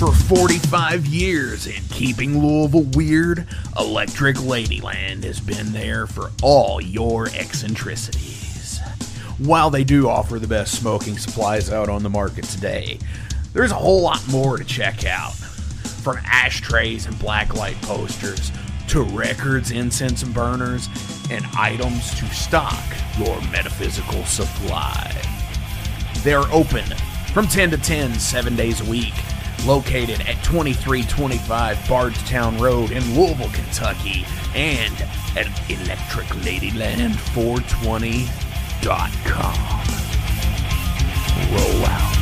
For 45 years in keeping Louisville weird, Electric Ladyland has been there for all your eccentricities. While they do offer the best smoking supplies out on the market today, there's a whole lot more to check out. From ashtrays and blacklight posters, to records, incense and burners, and items to stock your metaphysical supply. They're open from 10 to 10, 7 days a week. Located at 2325 Bardstown Road in Louisville, Kentucky, and at electricladyland420.com. Roll out.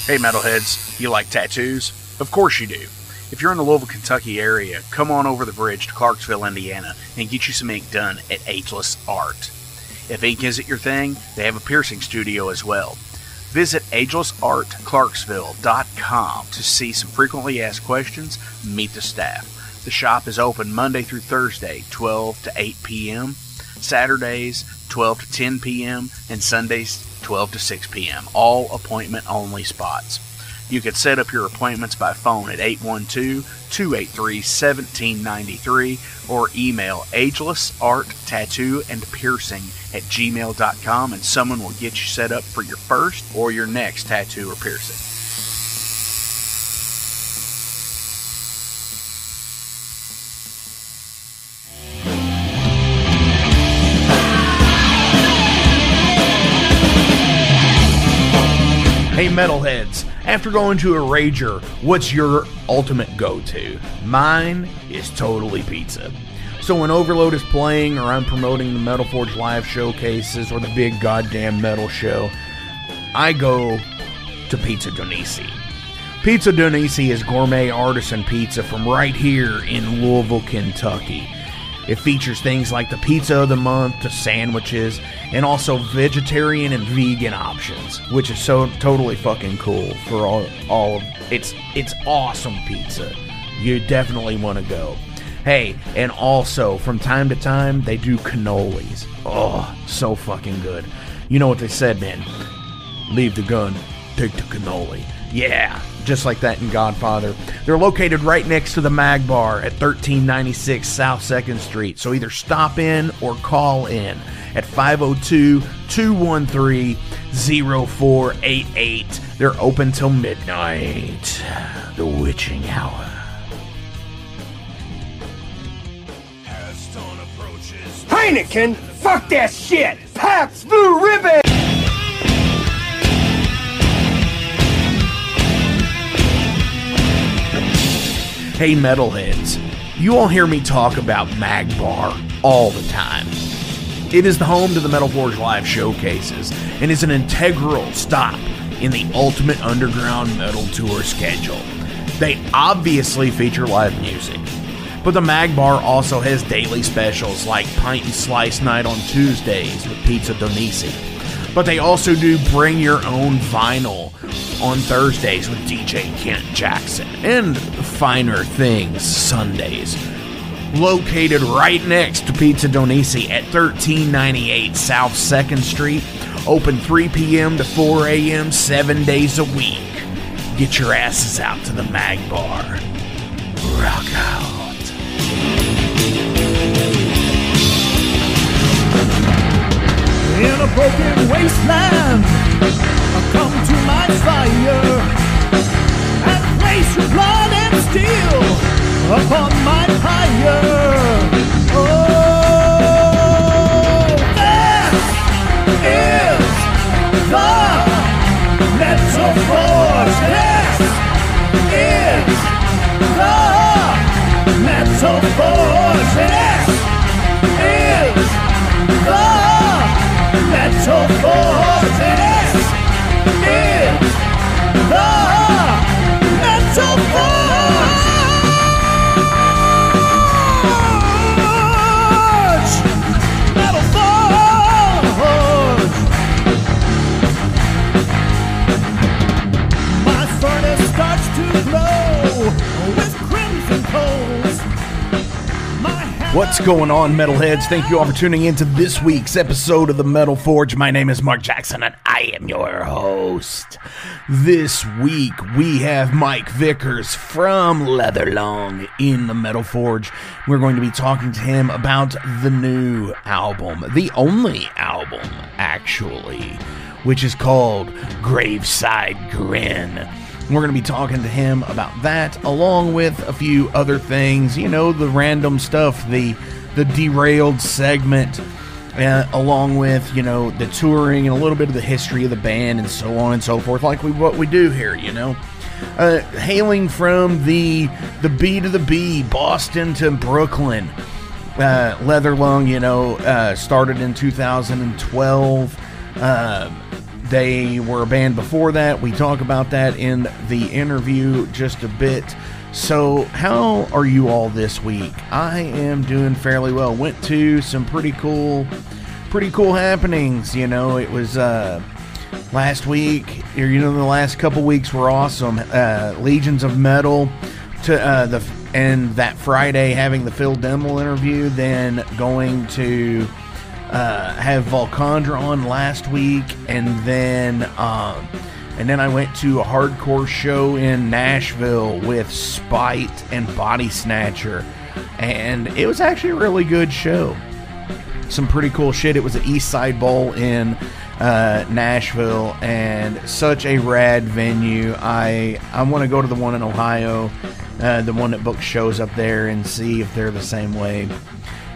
Hey metalheads, you like tattoos? Of course you do. If you're in the Louisville, Kentucky area, come on over the bridge to Clarksville, Indiana, and get you some ink done at Ageless Art. If ink isn't your thing, they have a piercing studio as well. Visit agelessartclarksville.com to see some frequently asked questions, meet the staff. The shop is open Monday through Thursday, 12 to 8 p.m., Saturdays, 12 to 10 p.m., and Sundays, 12 to 6 p.m., all appointment-only spots. You can set up your appointments by phone at 812-283-1793 or email agelessarttattooandpiercing@gmail.com and someone will get you set up for your first or your next tattoo or piercing. Hey metalheads, after going to a rager, what's your ultimate go-to? Mine is totally pizza. So when Overload is playing, or I'm promoting the Metal Forge live showcases, or the big goddamn metal show, I go to Pizza DoNisi. Pizza DoNisi is gourmet artisan pizza from right here in Louisville, Kentucky. It features things like the pizza of the month, to sandwiches, and also vegetarian and vegan options, which is so totally fucking cool for all of it's awesome pizza. You definitely want to go. Hey, and also from time to time they do cannolis. Oh, so fucking good. You know what they said, man? Leave the gun, take the cannoli. Yeah, just like that in Godfather. They're located right next to the Mag Bar at 1396 South 2nd Street. So either stop in or call in at 502-213-0488. They're open till midnight. The witching hour. Heineken? Fuck that shit! Pabst Blue Ribbon! Hey metalheads, you all hear me talk about Mag Bar all the time. It is the home to the Metal Forge live showcases and is an integral stop in the Ultimate Underground Metal Tour schedule. They obviously feature live music, but the Mag Bar also has daily specials like Pint and Slice Night on Tuesdays with Pizza DoNisi. But they also do Bring Your Own Vinyl on Thursdays with DJ Kent Jackson, and Finer Things Sundays. Located right next to Pizza DoNisi at 1398 South 2nd Street, open 3 p.m. to 4 a.m. 7 days a week. Get your asses out to the Mag Bar. Rock out. In a broken wasteland, I come to my fire and place your blood and steel upon my pyre. Oh, that is the metal forge. This is the metal forge. This is the metal forge. This is the metal forge. Metal forge. My What's going on, metalheads? Thank you all for tuning into this week's episode of the Metal Forge. My name is Mark Jackson, and I am your host. This week, we have Mike Vickers from Leatherlong in the Metal Forge. We're going to be talking to him about the new album, the only album, actually, which is called Graveside Grin. We're going to be talking to him about that, along with a few other things, you know, the random stuff, the derailed segment, along with, you know, the touring and a little bit of the history of the band and so on and so forth, like what we do here, you know. Hailing from the B to the B, Boston to Brooklyn, Leatherlong, you know, started in 2012. They were a band before that. We talk about that in the interview just a bit. So, how are you all this week? I am doing fairly well. Went to some pretty cool happenings. You know, it was last week, or you know, the last couple weeks were awesome. Legions of Metal to and that Friday having the Phil Demmel interview, then going to have Volcandra on last week, and then I went to a hardcore show in Nashville with Spite and Body Snatcher, and it was actually a really good show. Some pretty cool shit. It was an East Side Bowl in Nashville, and such a rad venue. I want to go to the one in Ohio, the one that books shows up there, and see if they're the same way,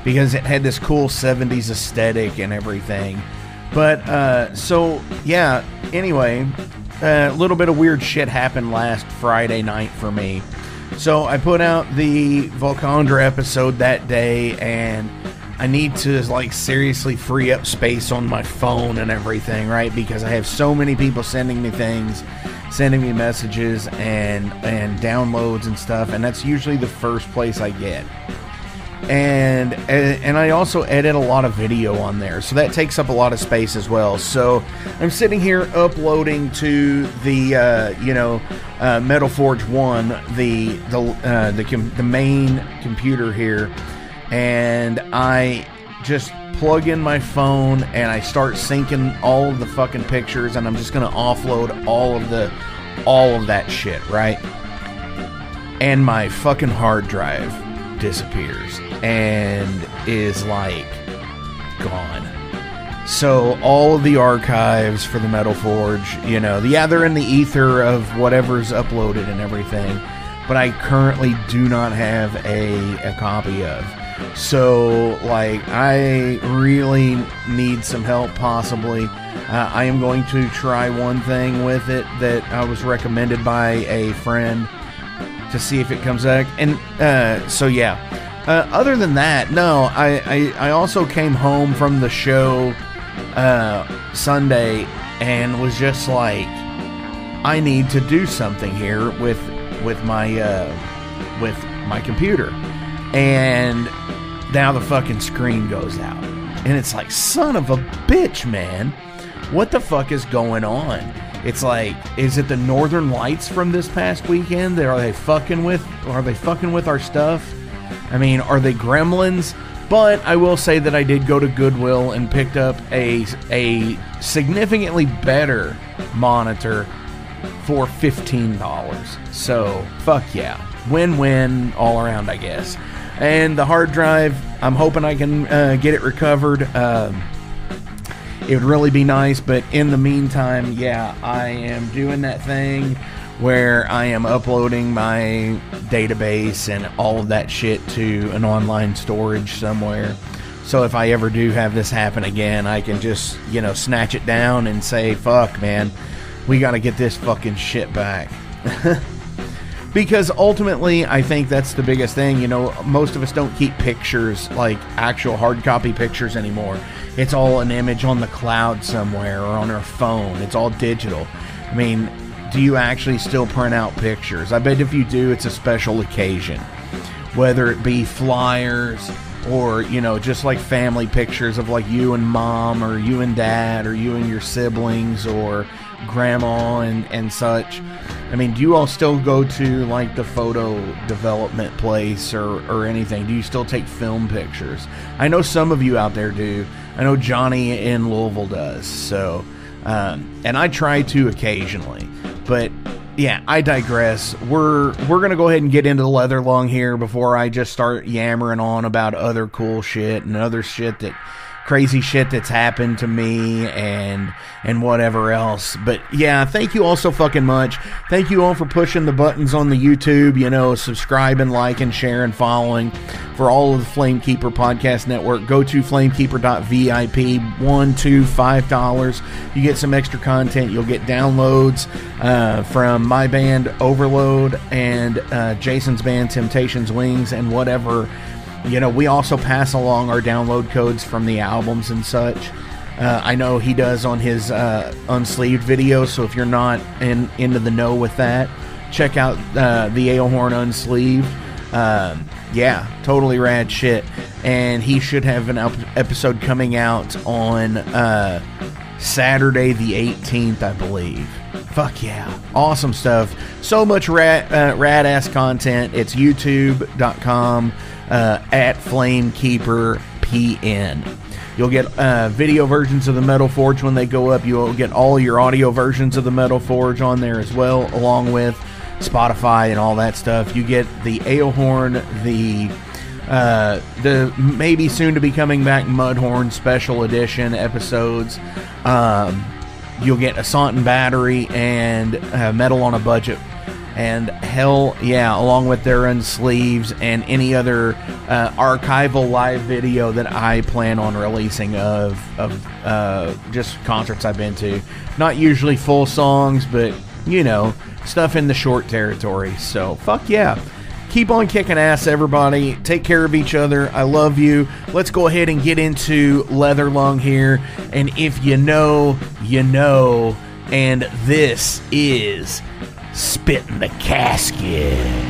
because it had this cool 70s aesthetic and everything. But, so, yeah, anyway, a little bit of weird shit happened last Friday night for me. So I put out the Volcandra episode that day, and I need to, like, seriously free up space on my phone and everything, right? Because I have so many people sending me things, sending me messages and downloads and stuff, and that's usually the first place I get. And I also edit a lot of video on there, so that takes up a lot of space as well. So I'm sitting here uploading to the Metal Forge 1, the main computer here, and I just plug in my phone and I start syncing all of the fucking pictures, and I'm just gonna offload all of that shit, right? And my fucking hard drive disappears and is like gone. So all of the archives for the Metal Forge, you know, they're in the ether of whatever's uploaded and everything, but I currently do not have a copy of. So, like, I really need some help, possibly. I am going to try one thing with it that I was recommended by a friend to see if it comes back. And so yeah, other than that, no, I also came home from the show Sunday and was just like, I need to do something here with my computer. And now the fucking screen goes out, and it's like, son of a bitch, man, what the fuck is going on? It's like, is it the Northern Lights from this past weekend? Are they fucking with our stuff? I mean, are they gremlins? But I will say that I did go to Goodwill and picked up a significantly better monitor for $15. So, fuck yeah. Win-win all around, I guess. And the hard drive, I'm hoping I can get it recovered. It would really be nice, but in the meantime, yeah, I am doing that thing where I am uploading my database and all of that shit to an online storage somewhere. So if I ever do have this happen again, I can just, you know, snatch it down and say, fuck, man, we got to get this fucking shit back. Because ultimately, I think that's the biggest thing. You know, most of us don't keep pictures, like actual hard copy pictures anymore. It's all an image on the cloud somewhere or on our phone. It's all digital. I mean, do you actually still print out pictures? I bet if you do, it's a special occasion. Whether it be flyers or, you know, just like family pictures of like you and mom or you and dad or you and your siblings or grandma and such. I mean, do you all still go to like the photo development place or anything? Do you still take film pictures? I know some of you out there do. I know Johnny in Louisville does. So, and I try to occasionally. But yeah, I digress. We're gonna go ahead and get into the leather lung here before I just start yammering on about other cool shit and other shit that. Crazy shit that's happened to me and whatever else. But yeah, thank you all so fucking much. Thank you all for pushing the buttons on the YouTube, you know, subscribing, liking, sharing, following for all of the Flamekeeper Podcast Network. Go to flamekeeper.vip, $1, $2, $5. You get some extra content. You'll get downloads from my band Overload and Jason's band Temptations Wings and whatever. You know, we also pass along our download codes from the albums and such. I know he does on his unsleeved videos, so if you're not into the know with that, check out the Aelhorn Unsleeved. Yeah, totally rad shit. And he should have an episode coming out on Saturday the 18th, I believe. Fuck yeah. Awesome stuff. So much rad-ass content. It's youtube.com at Flamekeeper PN. You'll get video versions of the Metal Forge when they go up. You'll get all your audio versions of the Metal Forge on there as well, along with Spotify and all that stuff. You get the Aelhorn, the maybe soon to be coming back Mudhorn Special Edition episodes. You'll get ossont&battery and Metal on a Budget. And hell yeah, along with their unsleeves and any other archival live video that I plan on releasing of just concerts I've been to. Not usually full songs, but you know, stuff in the short territory. So fuck yeah. Keep on kicking ass, everybody. Take care of each other. I love you. Let's go ahead and get into Leather Lung here. And if you know, you know. And this is Spit in the Casket.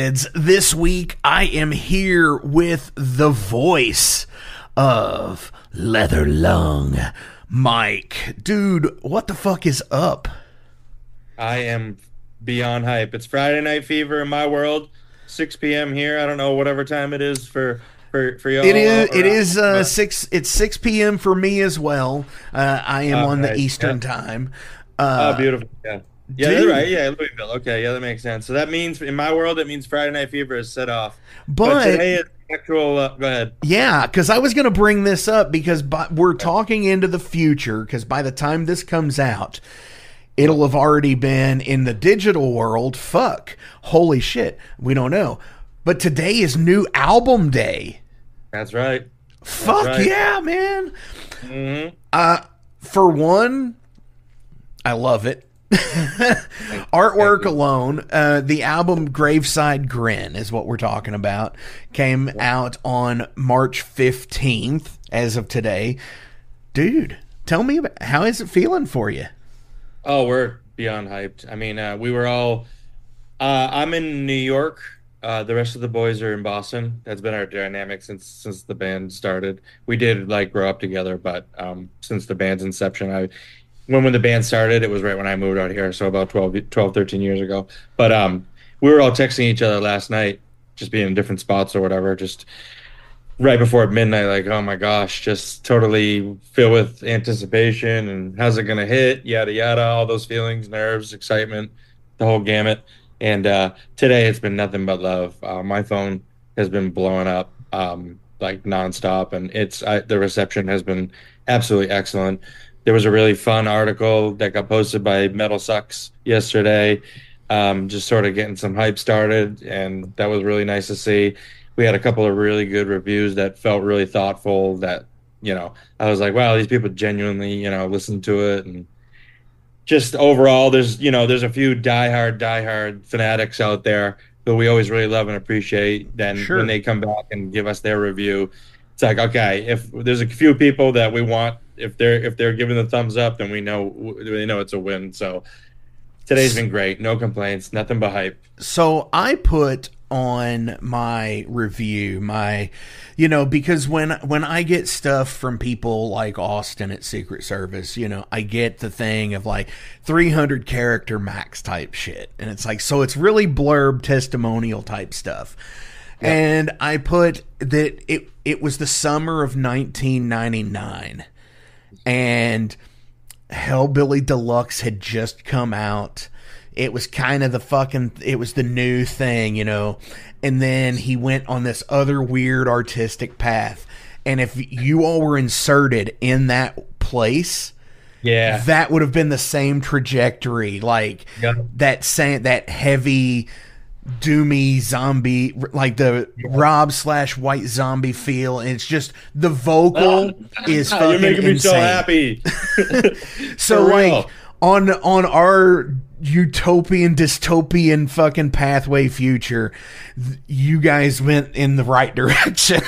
Metalheads. This week I am here with the voice of Leather Lung, Mike. Dude, what the fuck is up? I am beyond hype. It's Friday Night Fever in my world, 6 p.m. here. I don't know, whatever time it is for y'all. It is 6. It's 6 p.m. for me as well. I am on the Eastern time. Beautiful. Yeah, that's right. Yeah, Louisville. Okay, yeah, that makes sense. So that means, in my world, it means Friday Night Fever is set off. But today is actual. Go ahead. Yeah, because I was going to bring this up because we're talking into the future. Because by the time this comes out, it'll have already been in the digital world. Fuck, holy shit, we don't know. But today is new album day. That's right. Fuck right. Yeah, man. Mm-hmm. For one, I love it. Artwork alone, the album Graveside Grin is what we're talking about. Came out on March 15th as of today. Dude, tell me about, how is it feeling for you? Oh, we're beyond hyped. I mean, we were all I'm in New York. The rest of the boys are in Boston. That's been our dynamic since the band started. We did grow up together, but since the band's inception, when the band started, it was right when I moved out here, so about 12, 13 years ago. But we were all texting each other last night, just being in different spots or whatever, just right before midnight, like, oh my gosh, just totally filled with anticipation and how's it going to hit, yada, yada, all those feelings, nerves, excitement, the whole gamut. And today it's been nothing but love. My phone has been blowing up nonstop, and the reception has been absolutely excellent. There was a really fun article that got posted by Metal Sucks yesterday, just sort of getting some hype started, and that was really nice to see. We had a couple of really good reviews that felt really thoughtful, that, I was like, wow, these people genuinely, listen to it. And just overall, there's a few diehard fanatics out there who we always really love and appreciate. Then when they come back and give us their review, it's like, okay, if there's a few people that we want, if they're giving the thumbs up, then we know it's a win. So today's been great. No complaints. Nothing but hype. So I put on my review, because when I get stuff from people like Austin at Secret Service, I get the thing of 300 character max type shit. And it's so it's really blurb testimonial type stuff. Yep. And I put that it was the summer of 1999. And Hellbilly Deluxe had just come out. It was kind of it was the new thing, and then he went on this other weird artistic path. And if you all were inserted in that place, that would have been the same trajectory, that heavy doomy zombie, the Rob/White Zombie feel, and it's just the vocal is fucking you're making me insane. so happy. So on our utopian dystopian fucking pathway future, you guys went in the right direction.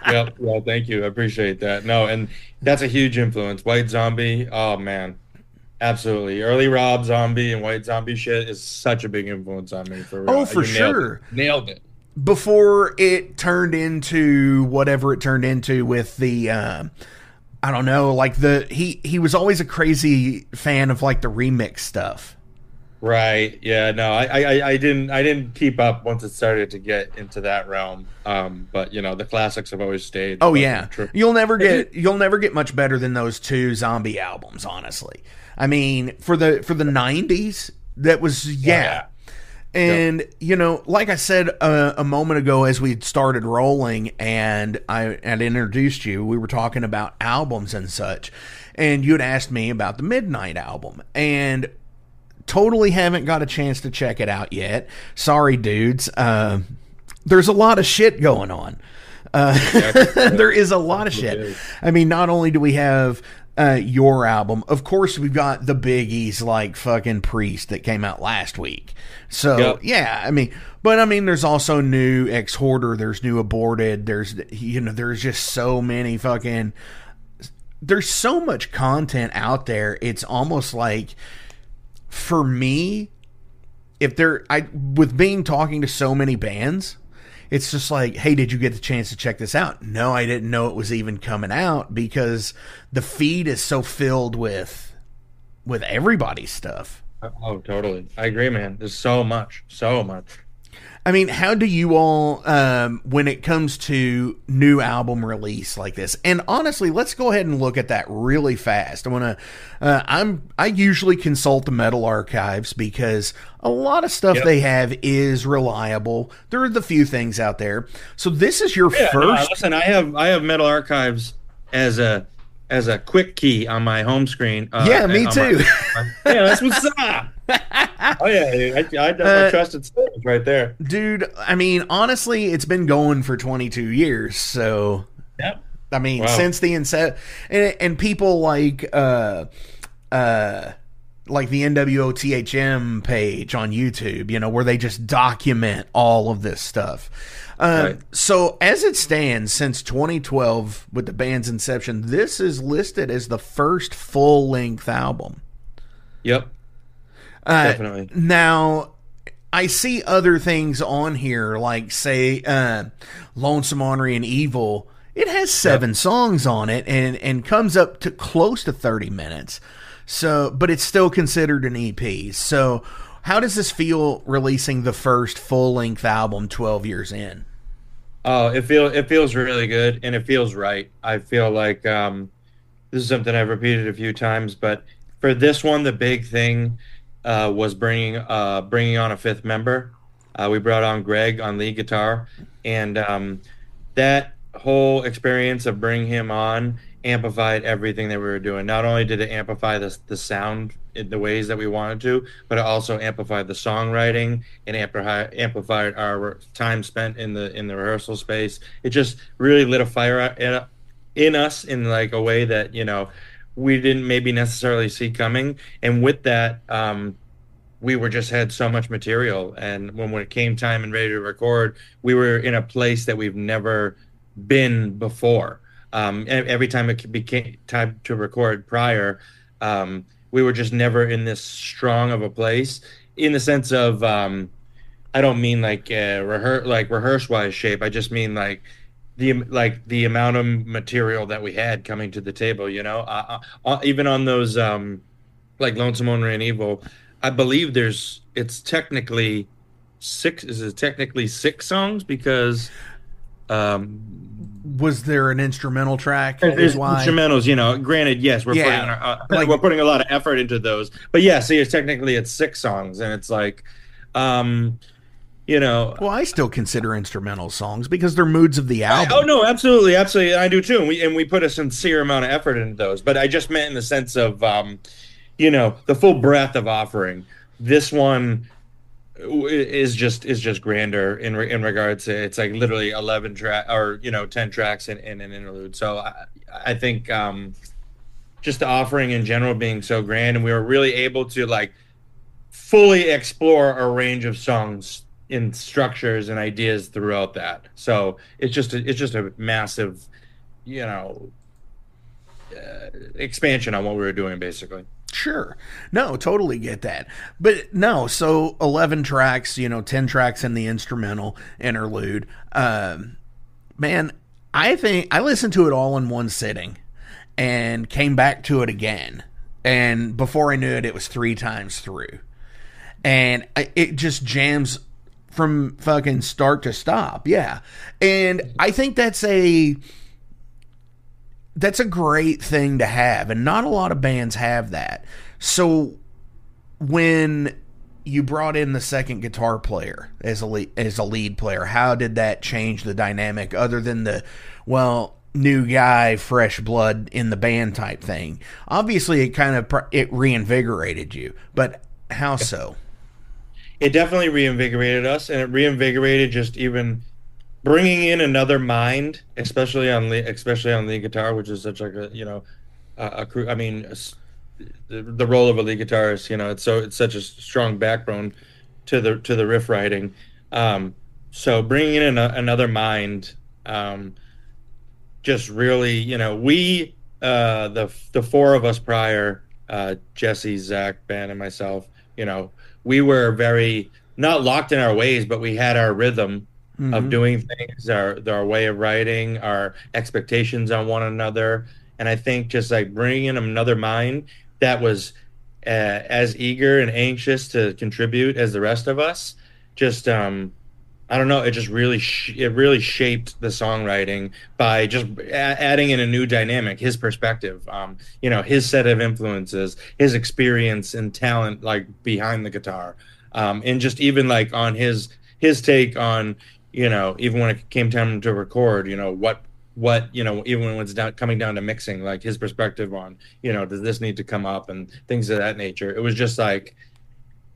Yep. Well, thank you. I appreciate that. No, and that's a huge influence. White Zombie. Oh man. Absolutely. Early Rob Zombie and White Zombie shit is such a big influence on me, for real. Oh, for sure. Nailed it. Before it turned into whatever it turned into with the, I don't know, he was always a crazy fan of the remix stuff. Right. Yeah. No, I didn't keep up once it started to get into that realm. But the classics have always stayed. Oh yeah. You'll never get much better than those two zombie albums, honestly. I mean, for the 90s, that was And like I said a moment ago, as we started rolling and I had introduced you, we were talking about albums and such, and you had asked me about the Midnight album, and totally haven't got a chance to check it out yet. Sorry, dudes. There's a lot of shit going on. There is a lot of shit. I mean, not only do we have your album, of course we've got the biggies like fucking Priest that came out last week. So there's also new Ex-Hoarder, there's new Aborted, there's just so many fucking, there's so much content out there. It's almost like, for me, with being talking to so many bands, it's just like, hey, did you get the chance to check this out? No, I didn't know it was even coming out, because the feed is so filled with everybody's stuff. Oh, totally. I agree, man. There's so much. I mean, how do you all, when it comes to new album release like this? And honestly, let's go ahead and look at that really fast. I usually consult the Metal Archives, because a lot of stuff they have is reliable. There are the few things out there. So this is your first. No, listen, I have Metal Archives as a quick key on my home screen. Yeah, me too. Yeah, that's what's up. Oh yeah, I definitely trusted service right there, dude. I mean, honestly, it's been going for 22 years. So, yep. I mean, since the inception, and people like the NWOTHM page on YouTube, where they just document all of this stuff. Right. So as it stands, since 2012, with the band's inception, this is listed as the first full-length album. Yep. Definitely. Now, I see other things on here, like, say, Lonesome, Ornery, and Evil. It has 7 songs on it, and comes up to close to 30 minutes. So, but it's still considered an EP. So, how does this feel, releasing the first full-length album 12 years in? Oh, it feels really good, and it feels right. I feel like this is something I've repeated a few times, but for this one, the big thing was bringing on a 5th member. We brought on Greg on lead guitar, and that whole experience of bringing him on amplified everything that we were doing. Not only did it amplify the sound in the ways that we wanted to, but it also amplified the songwriting and amplified our time spent in the rehearsal space. It just really lit a fire in us in like a way that we didn't maybe necessarily see coming. And with that, we were just had so much material, and when it came time and ready to record, we were in a place that we've never been before. Every time it became time to record prior, we were just never in this strong of a place, in the sense of I don't mean like rehearse wise shape. I just mean like the amount of material that we had coming to the table. Even on those like Lonesome, Ornery, and Evil, I believe it's technically 6. Is it technically 6 songs, because was there an instrumental track? There's instrumentals, granted, yes, we're putting a lot of effort into those, but yeah, see, it's 6 songs, and it's like, well, I still consider instrumental songs because they're moods of the album. Oh no, absolutely, I do too, and we put a sincere amount of effort into those, but I just meant in the sense of, the full breadth of offering. This one is just grander in regards to, it's like literally 11 track or 10 tracks in an interlude. So I think just the offering in general being so grand, and we were really able to like fully explore a range of songs in structures and ideas throughout that. So it's just a massive expansion on what we were doing, basically. Sure. No, totally get that. But no, so 11 tracks, 10 tracks in the instrumental interlude. Man, I think I listened to it all in one sitting and came back to it again. And before I knew it, it was 3 times through. And it just jams from fucking start to stop. Yeah. And I think that's a great thing to have, and not a lot of bands have that. So when you brought in the second guitar player as a lead player, how did that change the dynamic, other than the new guy, fresh blood in the band type thing? Obviously it kind of it reinvigorated you, but how so? It definitely reinvigorated us, and it reinvigorated just even bringing in another mind, especially on lead guitar, which is such like a mean, the role of a lead guitarist, it's such a strong backbone to the riff writing. So bringing in another mind, just really, we the 4 of us prior, Jesse, Zach, Ben, and myself, we were very not locked in our ways, but we had our rhythm of doing things, our way of writing, our expectations on one another. And I think just like bringing in another mind that was as eager and anxious to contribute as the rest of us, just I don't know, it just really it really shaped the songwriting by just adding in a new dynamic, his perspective, you know, his set of influences, his experience and talent, like behind the guitar, and just even like on his take on, you know, even when it came time to record, you know, what you know, even when it's coming down to mixing, like his perspective on, you know, does this need to come up and things of that nature. It was just like,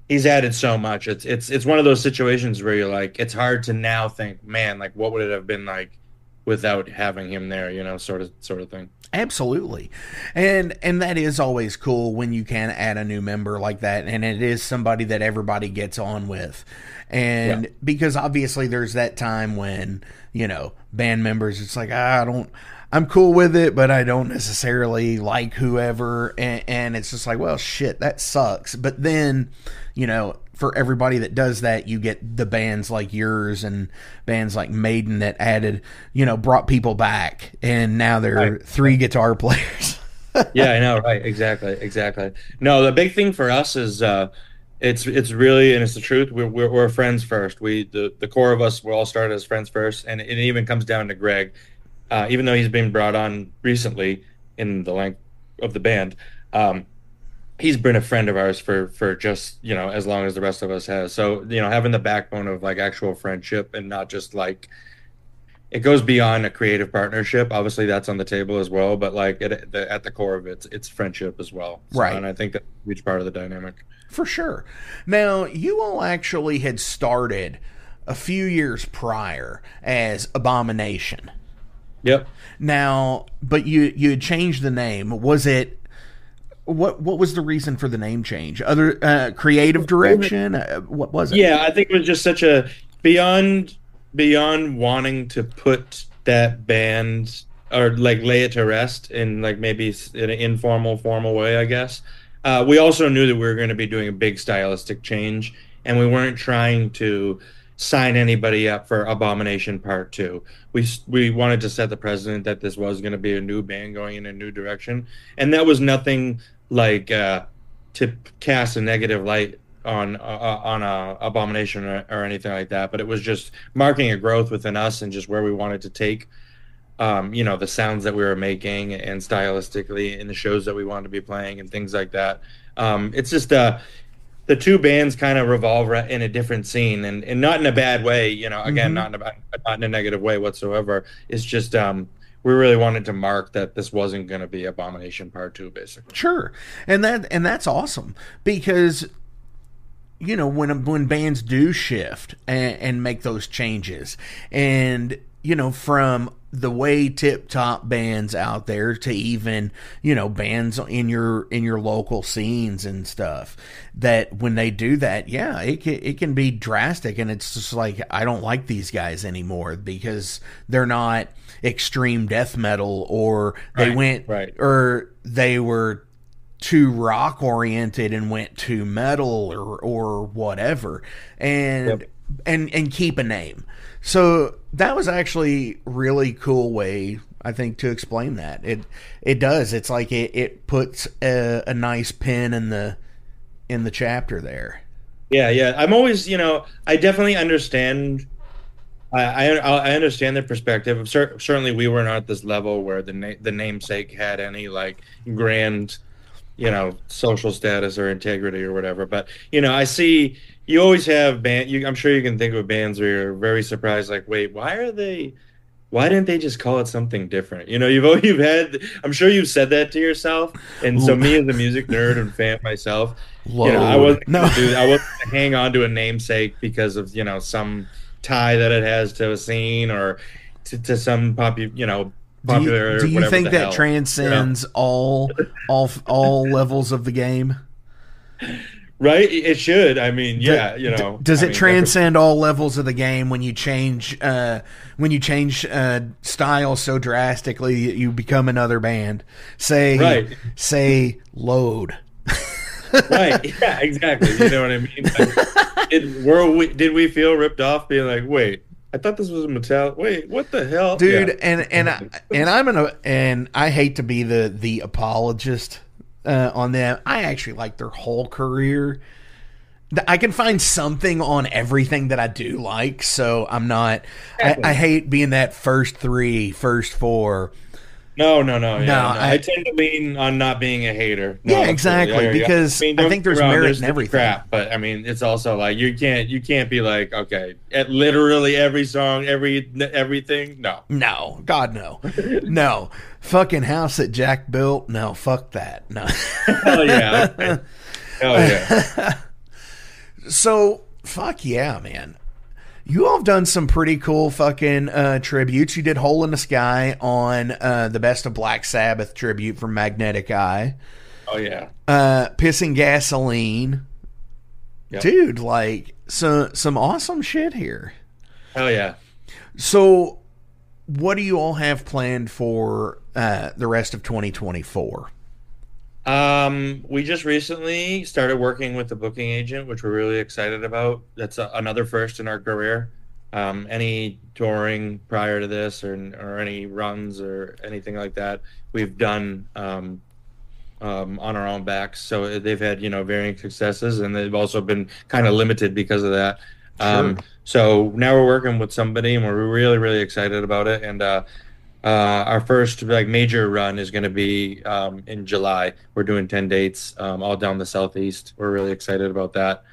he's added so much. It's one of those situations where you're like, it's hard to now think, man, like what would it have been like without having him there, you know, sort of thing. Absolutely. And that is always cool when you can add a new member like that, and it is somebody that everybody gets on with. And because obviously there's that time when, you know, band members, it's like, I'm cool with it, but I don't necessarily like whoever, and it's just like, well, shit, that sucks. But then, you know, for everybody that does that, you get the bands like yours and bands like Maiden that added, you know, brought people back, and now they're 3 guitar players. Yeah, I know, right? Exactly. No, the big thing for us is it's really, and it's the truth, we're friends first. The core of us, we all started as friends first, and it even comes down to Greg. Even though he's been brought on recently in the length of the band, he's been a friend of ours for just, you know, as long as the rest of us has. So, you know, having the backbone of like actual friendship and not just like, it goes beyond a creative partnership. Obviously that's on the table as well, but like at the core of it's friendship as well. So, right. And I think that's a huge part of the dynamic. For sure. Now, you all actually had started a few years prior as Abomination. Yep. Now, but you had changed the name. Was it what was the reason for the name change? Other creative direction? What was it? Yeah, I think it was just such a beyond wanting to put that band or like lay it to rest in like maybe in an informal, formal way, I guess. We also knew that we were going to be doing a big stylistic change, and we weren't trying to sign anybody up for Abomination Part 2. We wanted to set the precedent that this was going to be a new band going in a new direction, and that was nothing like to cast a negative light on a Abomination or anything like that, but it was just marking a growth within us and just where we wanted to take you know, the sounds that we were making and stylistically in the shows that we wanted to be playing and things like that. It's just the two bands kind of revolve in a different scene, and not in a bad way, you know, again, not in a negative way whatsoever. It's just we really wanted to mark that this wasn't going to be Abomination Part 2, basically. Sure. And that's awesome, because you know, when bands do shift and make those changes, and you know, from the way tip-top bands out there to even, you know, bands in your local scenes and stuff, that when they do that, yeah, it can be drastic, and it's just like, I don't like these guys anymore because they're not extreme death metal, or they or they were too rock oriented and went to metal or whatever, and keep a name. So that was actually really cool way, I think, to explain that. It does. It's like it puts a nice pin in the chapter there. Yeah. I'm always, you know, I definitely understand. I understand their perspective. Certainly, we were not at this level where the namesake had any like grand, you know, social status or integrity or whatever. But you know, I see. You always have I'm sure you can think of bands where you're very surprised, like, wait, why didn't they just call it something different? You know, you've had, I'm sure you've said that to yourself. And so me as a music nerd and fan myself, you know, I wasn't going to hang on to a namesake because of, you know, some tie that it has to a scene or to some popular. Do you think that transcends all levels of the game? Right, it should. I mean, yeah, you know. Does it transcend all levels of the game when you change style so drastically that you become another band? Say Load. Right. Yeah, exactly. You know what I mean? Like, did we feel ripped off being like, wait, I thought this was a metallic. Wait, what the hell? Dude, Yeah. and I hate to be the apologist on them. I actually like their whole career. I can find something on everything that I do like, so I'm not. I hate being that first four. No. Yeah, no. I I tend to lean on not being a hater. No, yeah, exactly. Because I think there's merit in everything. Crap, but I mean, it's also like you can't be like, okay, at literally every song, everything. No, God, no, no. Fucking house that Jack built. No, fuck that. No. Hell yeah. Okay. Hell yeah. So, fuck yeah, man. You all have done some pretty cool fucking tributes. You did Hole in the Sky on the Best of Black Sabbath tribute from Magnetic Eye. Oh, yeah. Pissing Gasoline. Yep. Dude, like, some awesome shit here. Hell yeah. So, what do you all have planned for the rest of 2024? We just recently started working with the booking agent, which we're really excited about. That's another first in our career. Any touring prior to this or any runs or anything like that, we've done on our own backs. So they've had, varying successes, and they've also been kind of limited because of that. Sure. So now we're working with somebody, and we're really, really excited about it. And our first major run is going to be in July. We're doing 10 dates all down the Southeast. We're really excited about that.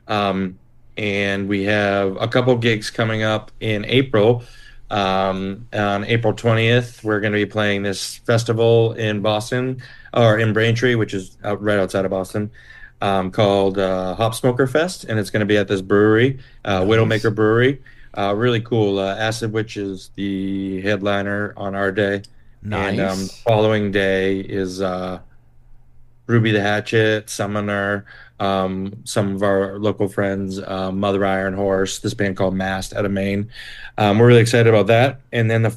And we have a couple gigs coming up in April. On April 20th, we're going to be playing this festival in Boston, or in Braintree, which is right outside of Boston, called Hop Smoker Fest. And it's going to be at this brewery, Nice. Widowmaker Brewery. Really cool. Acid Witch is the headliner on our day. Nice. And following day is Ruby the Hatchet, Summoner, some of our local friends, Mother Iron Horse, this band called Mast out of Maine. We're really excited about that. And then the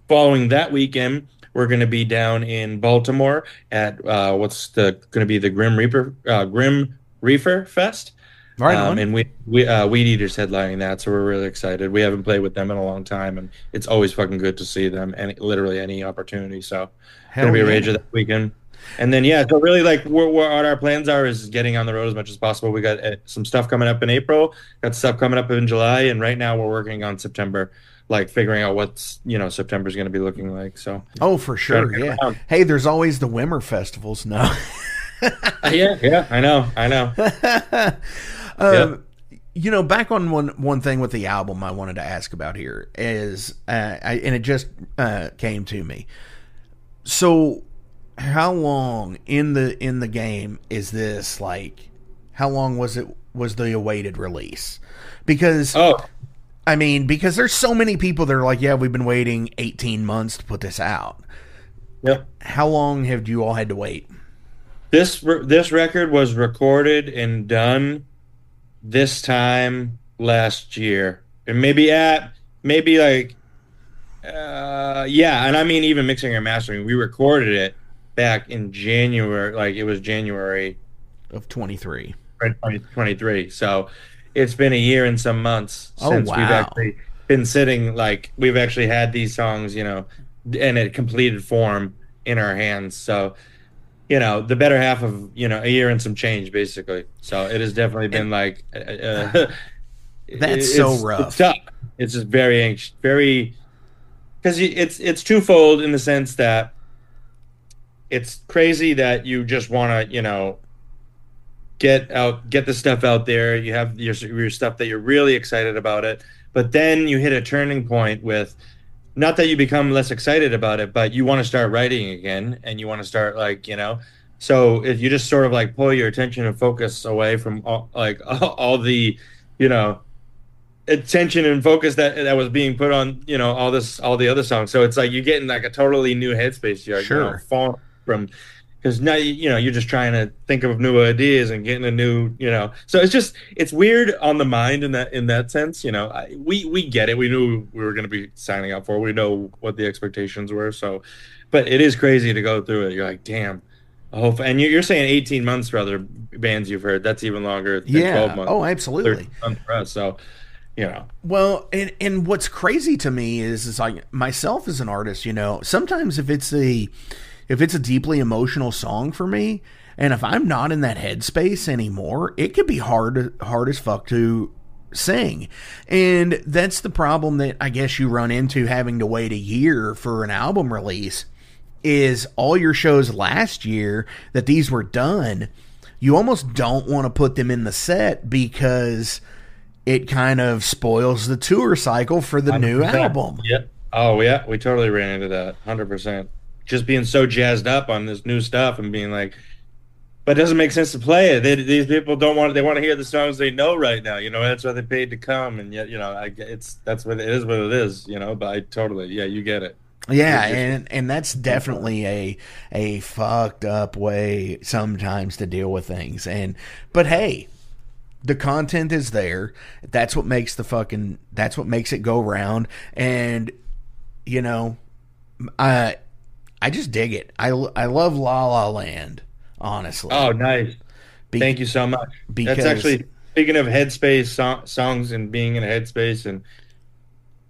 following that weekend, we're going to be down in Baltimore at what's going to be the Grim Reefer Fest. Right on. And Weed Eaters headlining that, so we're really excited. We haven't played with them in a long time, and it's always fucking good to see them, and literally any opportunity. So, gonna be a rager that weekend. And then so really what our plans are is getting on the road as much as possible. We got some stuff coming up in April, got stuff coming up in July, and right now we're working on September, figuring out what's September's going to be looking like. So for sure, yeah. Hey, there's always the Wimmer festivals now. Yeah, I know. Back on one thing with the album I wanted to ask about here is, and it just came to me. So, how long in the game is this? How long was the awaited release? Because because there's so many people that are like, yeah, we've been waiting 18 months to put this out. Yep. How long have you all had to wait? This record was recorded and done this time last year, and and I mean even mixing and mastering, we recorded it back in January, it was January of 2023. So it's been a year and some months since we've actually been sitting, we've actually had these songs, in a completed form in our hands. So the better half of a year and some change, basically. So it has definitely been that's so rough. It's tough. It's just very anxious, because it's twofold in the sense that it's crazy that you just want to get the stuff out there. You have your stuff that you're really excited about it, but then you hit a turning point with. Not that you become less excited about it, but you want to start writing again, and you want to start so if you just sort of pull your attention and focus away from all the, attention and focus that was being put on, all the other songs. So it's you get in a totally new headspace. You're sure. Falling from, because now you're just trying to think of new ideas and getting a new, so it's weird on the mind in that sense. We get it. We knew we were going to be signing up for. We know what the expectations were. So, but it is crazy to go through it. You're like, damn, And you're saying 18 months for other bands you've heard. That's even longer than 12 months. Oh, absolutely. 13 months for us, so, you know. Well, and what's crazy to me is like myself as an artist, you know, sometimes if it's a deeply emotional song for me, and if I'm not in that headspace anymore, it could be hard as fuck to sing. And that's the problem that I guess you run into having to wait a year for an album release, is all your shows last year that these were done, you almost don't want to put them in the set because it kind of spoils the tour cycle for the 100%. New album. Yep. Oh, yeah. We totally ran into that. 100%. Just being so jazzed up on this new stuff and being like, but it doesn't make sense to play it. These people they want to hear the songs they know right now. You know, that's why they paid to come. And yet, you know, that's what it is, you know, but I totally, yeah, you get it. Yeah, and that's definitely a fucked up way sometimes to deal with things. But hey, the content is there. That's what makes it go round. And you know, I just dig it. I love La La Land, honestly. Oh, nice. Thank you so much. That's actually, speaking of headspace songs and being in a headspace, and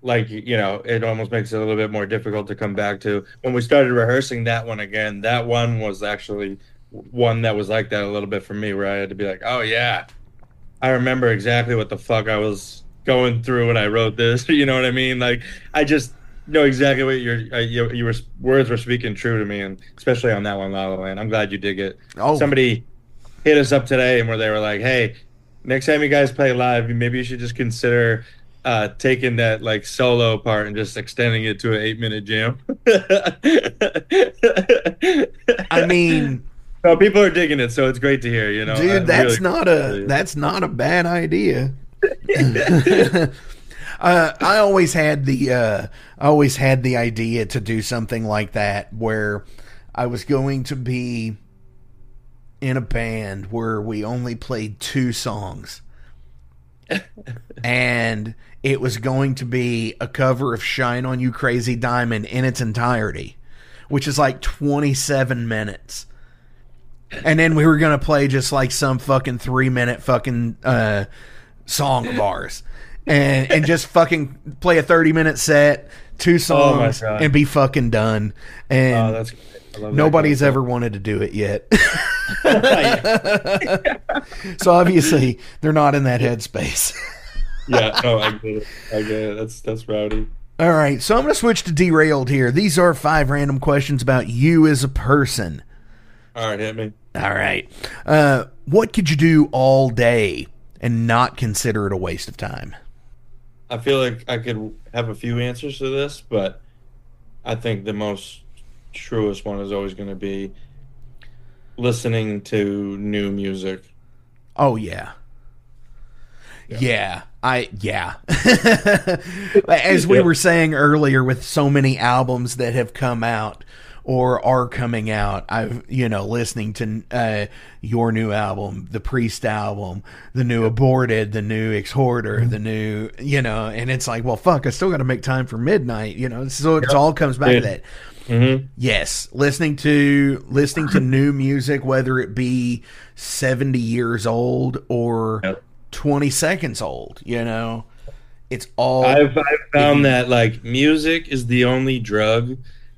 like, you know, it almost makes it a little bit more difficult to come back to. When we started rehearsing that one again, that one was actually one that was like that a little bit for me, where I had to be like, oh yeah, I remember exactly what the fuck I was going through when I wrote this. You know what I mean? Like, I just know exactly what your words were speaking true to me, and especially on that one, La La Land. I'm glad you dig it. Oh. Somebody hit us up today and where they were like, hey, next time you guys play live, maybe you should just consider taking that like solo part and just extending it to an 8-minute jam. I mean, no, people are digging it, so it's great to hear, you know. Dude, that's not a bad idea. I always had the idea to do something like that, where I was going to be in a band where we only played 2 songs. And it was going to be a cover of Shine On You Crazy Diamond in its entirety, which is like 27 minutes. And then we were going to play just like some fucking 3-minute fucking song of ours. And just fucking play a 30-minute set, 2 songs, and be fucking done. And that's great. I love nobody's ever wanted to do it yet. So obviously they're not in that headspace. Yeah, no, I get it. That's rowdy. All right, so I'm going to switch to Derailed here. These are 5 random questions about you as a person. All right, hit me. All right. What could you do all day and not consider it a waste of time? I feel like I could have a few answers to this, but I think the most truest one is always going to be listening to new music. Oh, yeah. Yeah. As we were saying earlier, with so many albums that have come out or are coming out, listening to your new album, the Priest album, the new Aborted, the new Exhorter, the new, and it's like, well, fuck, I still got to make time for midnight, so it all comes back to that. Mm-hmm. Yes, listening to new music, whether it be 70 years old or 20 seconds old, it's all. I've found that like music is the only drug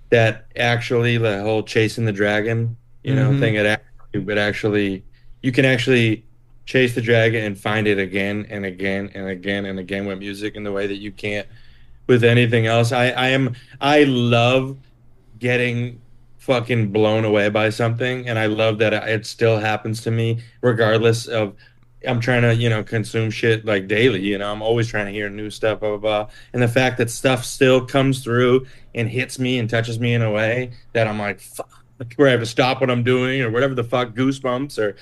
that actually, the whole chasing the dragon, thing. It actually, you can actually chase the dragon and find it again and again and again and again with music in the way that you can't with anything else. I love getting fucking blown away by something, and I love that it still happens to me regardless of. I'm trying to, consume shit like daily, I'm always trying to hear new stuff, blah, blah, blah. And the fact that stuff still comes through and hits me and touches me in a way that I'm like, fuck, where I have to stop what I'm doing or whatever the fuck, goosebumps or,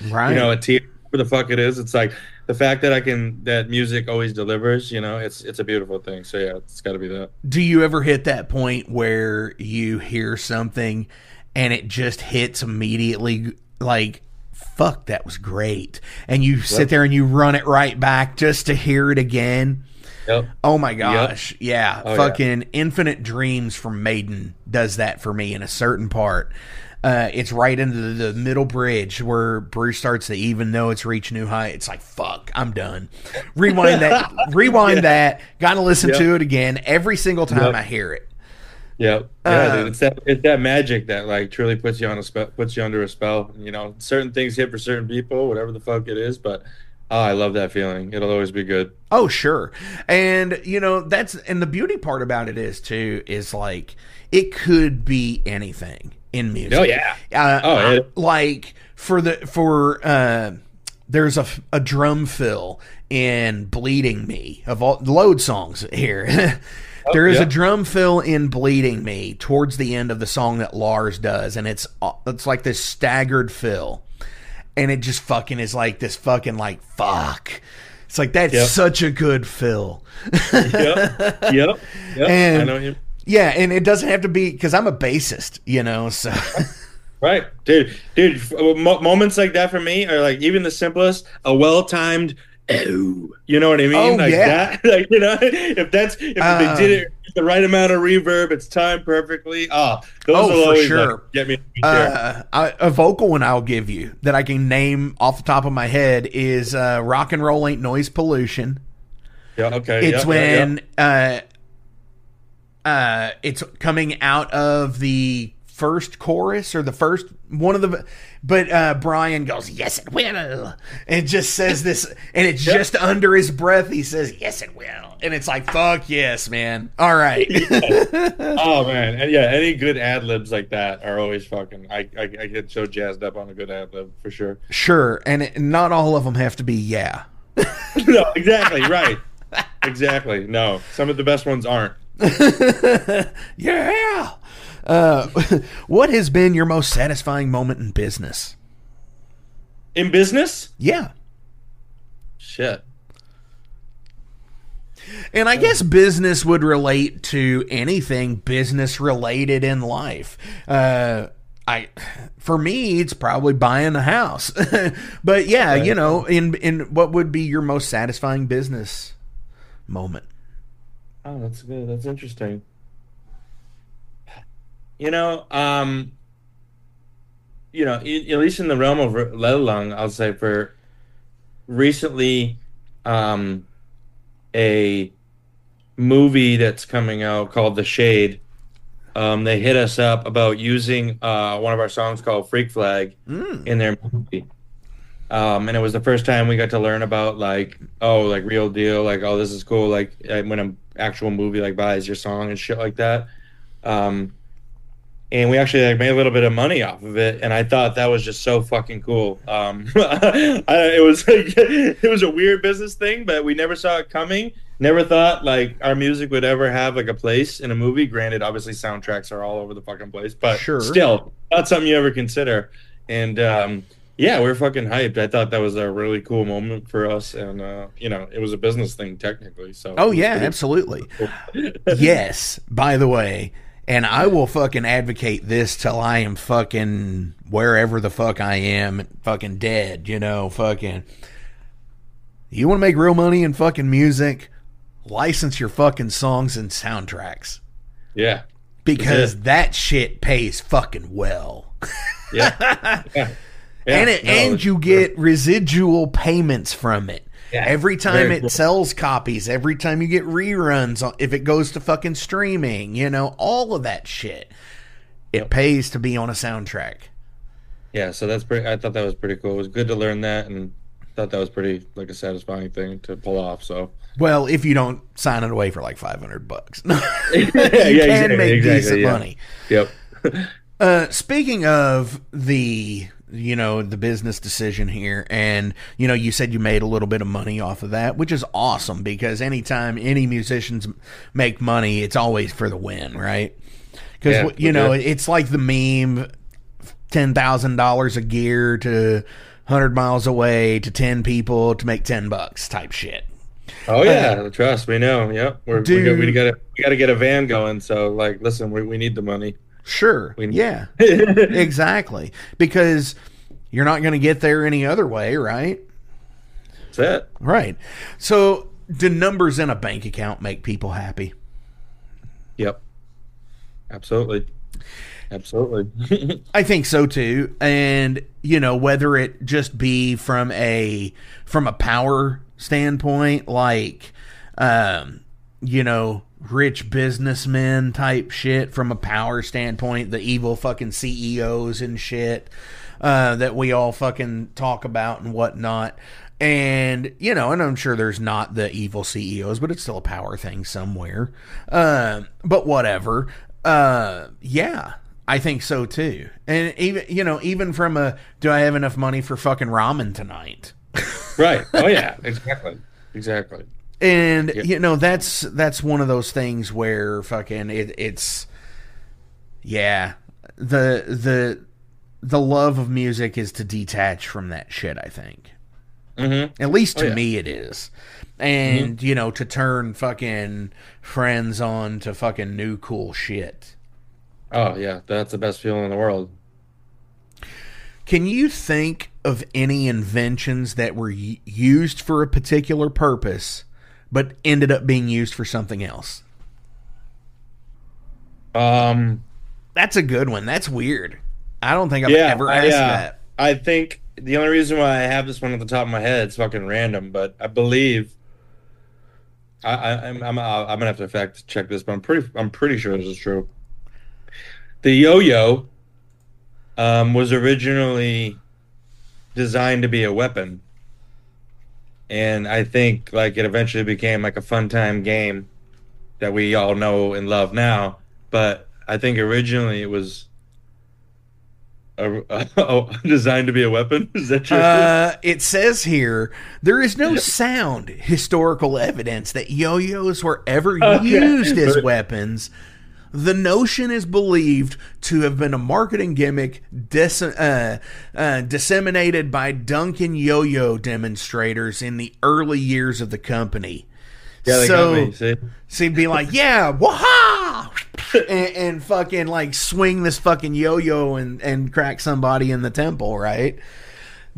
a tear, whatever the fuck it is. It's like the fact that that music always delivers, it's a beautiful thing. So yeah, it's got to be that. Do you ever hit that point where you hear something and it just hits immediately, like, fuck, that was great, and you sit there and you run it right back just to hear it again? Yep. Oh my gosh. Yep. Yeah. Oh, fucking Infinite Dreams from Maiden does that for me in a certain part. It's right into the middle bridge where Bruce starts to even though it's reached new height. It's like, fuck, I'm done. Rewind that. Gotta listen to it again every single time I hear it. Yep. Yeah, dude. It's that magic that like truly puts you under a spell. You know, certain things hit for certain people, whatever the fuck it is, but I love that feeling. It'll always be good. Oh, sure. And, you know, and the beauty part about it is like, it could be anything in music. Oh, yeah. Like, there's a drum fill in Bleeding Me, of all load songs here. There is a drum fill in Bleeding Me towards the end of the song that Lars does, and it's like this staggered fill. And it just fucking is like this fucking like fuck. It's like that's such a good fill. Yep. And, I know you. Yeah, and it doesn't have to be because I'm a bassist, you know. So right, dude. Moments like that for me are like even the simplest. A well-timed. Oh, you know what I mean? Oh, like yeah. that, like, you know, if they did it the right amount of reverb, it's timed perfectly. Those will always sure. like, get me. A vocal one I'll give you that I can name off the top of my head is "Rock and Roll Ain't Noise Pollution." Yeah, okay. It's when it's coming out of the first chorus or the first one of the, but Brian goes, "Yes, it will," and just says this, and it's just under his breath. He says, "Yes, it will," and it's like, "Fuck yes, man! All right." Oh man, and yeah, any good ad libs like that are always fucking. I get so jazzed up on a good ad lib for sure. Sure, and not all of them have to be yeah. No, exactly right. Exactly. No, some of the best ones aren't. Yeah. What has been your most satisfying moment in business? In business? Yeah. Shit. And I guess business would relate to anything business related in life. For me, it's probably buying a house. But yeah, you know, in what would be your most satisfying business moment? Oh, that's good. That's interesting. You know, at least in the realm of Ladyland, I'll say for recently, a movie that's coming out called The Shade. They hit us up about using one of our songs called Freak Flag in their movie. And it was the first time we got to learn about like real deal, like, oh, this is cool. Like when an actual movie like buys your song and shit like that. And we actually like made a little bit of money off of it, and I thought that was just so fucking cool. It was a weird business thing, but we never saw it coming. Never thought like our music would ever have like a place in a movie. Granted, obviously soundtracks are all over the fucking place, but still not something you ever consider. And yeah, we're fucking hyped. I thought that was a really cool moment for us, and it was a business thing technically. So absolutely. Cool. Yes. By the way. And I will fucking advocate this till I am fucking wherever the fuck I am, fucking dead, you know, fucking. You want to make real money in fucking music? License your fucking songs and soundtracks. Yeah. Because that shit pays fucking well. Yeah. And you get residual payments from it. Yeah, every time it sells copies, every time you get reruns, if it goes to fucking streaming, you know, all of that shit, it pays to be on a soundtrack. Yeah, so that's pretty. I thought that was pretty cool. It was good to learn that, and thought that was pretty like a satisfying thing to pull off. So, well, if you don't sign it away for like $500, you can make decent money. Yep. Speaking of the business decision here, and you said you made a little bit of money off of that, which is awesome, because anytime any musicians make money, it's always for the win, right? Because it's like the meme, $10,000 a gear to 100 miles away to 10 people to make $10 type shit. Oh yeah, trust we know. Yep, we gotta get a van going. So like, listen, we need the money. Sure. Yeah. Exactly. Because you're not going to get there any other way, right? That's it. Right. So do numbers in a bank account make people happy? Yep. Absolutely. Absolutely. I think so too. And, you know, whether it just be from a power standpoint, like, you know, rich businessmen type shit, from a power standpoint, the evil fucking CEOs and shit, that we all fucking talk about and whatnot. And, you know, and I'm sure there's not the evil CEOs, but it's still a power thing somewhere. But whatever. Yeah, I think so too. And even, you know, even from do I have enough money for fucking ramen tonight? Right. Oh yeah, exactly. And, you know, that's one of those things where fucking it's, yeah, the love of music is to detach from that shit, I think. Mm-hmm. At least to me it is. And, you know, to turn fucking friends on to fucking new cool shit. Oh, yeah. That's the best feeling in the world. Can you think of any inventions that were used for a particular purpose but ended up being used for something else? That's a good one. That's weird. I don't think I've ever asked that. I think the only reason why I have this one at the top of my head, it's fucking random, but I believe I'm gonna have to fact check this, but I'm pretty sure this is true. The yo-yo was originally designed to be a weapon, and I think like it eventually became like a fun time game that we all know and love now. But I think originally it was designed to be a weapon. Is that true? It says here there is no sound historical evidence that yo-yos were ever used as weapons. The notion is believed to have been a marketing gimmick disseminated by Duncan yo-yo demonstrators in the early years of the company. Yeah, they got me, see? So he'd be like, yeah, waha! and fucking like swing this fucking yo-yo and crack somebody in the temple, right?